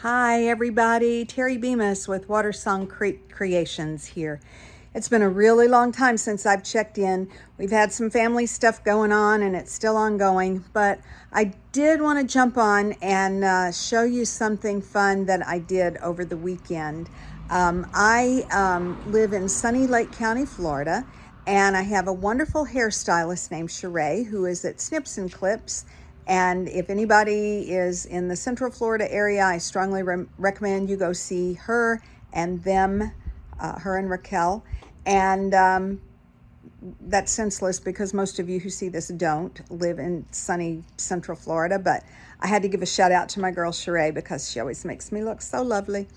Hi everybody, Terri Bemis with Watersong Creek Creations here. It's been a really long time since I've checked in. We've had some family stuff going on and it's still ongoing, but I did want to jump on and show you something fun that I did over the weekend. I live in sunny Lake County, Florida, and I have a wonderful hairstylist named Sheree who is at Snips and Clips. And if anybody is in the Central Florida area, I strongly recommend you go see her and them, her and Raquel. And that's senseless because most of you who see this don't live in sunny Central Florida, but I had to give a shout out to my girl Sheree because she always makes me look so lovely.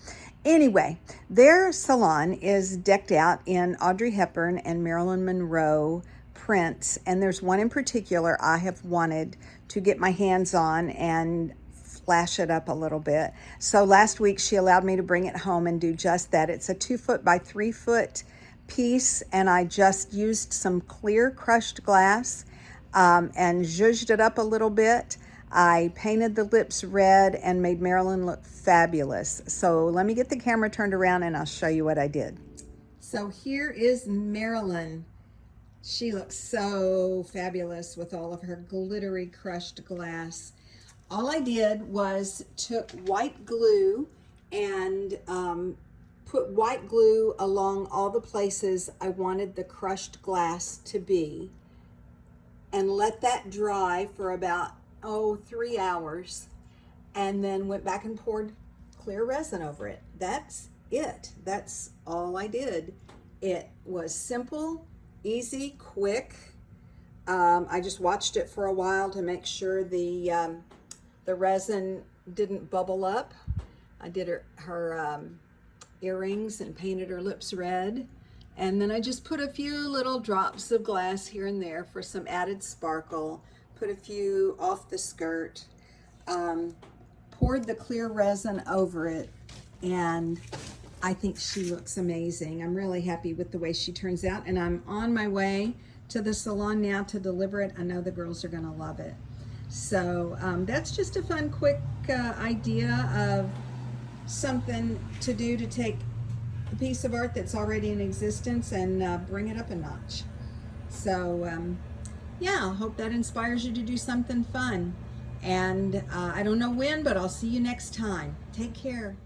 Anyway, their salon is decked out in Audrey Hepburn and Marilyn Monroe prints, and there's one in particular I have wanted to get my hands on and flash it up a little bit. So last week she allowed me to bring it home and do just that. It's a 2-foot by 3-foot piece, and I just used some clear crushed glass and zhuzhed it up a little bit. I painted the lips red and made Marilyn look fabulous. So let me get the camera turned around and I'll show you what I did. So here is Marilyn. She looks so fabulous with all of her glittery crushed glass. All I did was took white glue and put white glue along all the places I wanted the crushed glass to be and let that dry for about 3 hours, and then went back and poured clear resin over it. That's it. That's all I did. It was simple, easy, quick. I just watched it for a while to make sure the resin didn't bubble up. I did her earrings and painted her lips red, and then I just put a few little drops of glass here and there for some added sparkle. Put a few off the skirt, poured the clear resin over it, and I think she looks amazing. I'm really happy with the way she turns out, and I'm on my way to the salon now to deliver it. I know the girls are gonna love it. So that's just a fun, quick idea of something to do to take a piece of art that's already in existence and bring it up a notch. So yeah, I hope that inspires you to do something fun. And I don't know when, but I'll see you next time. Take care.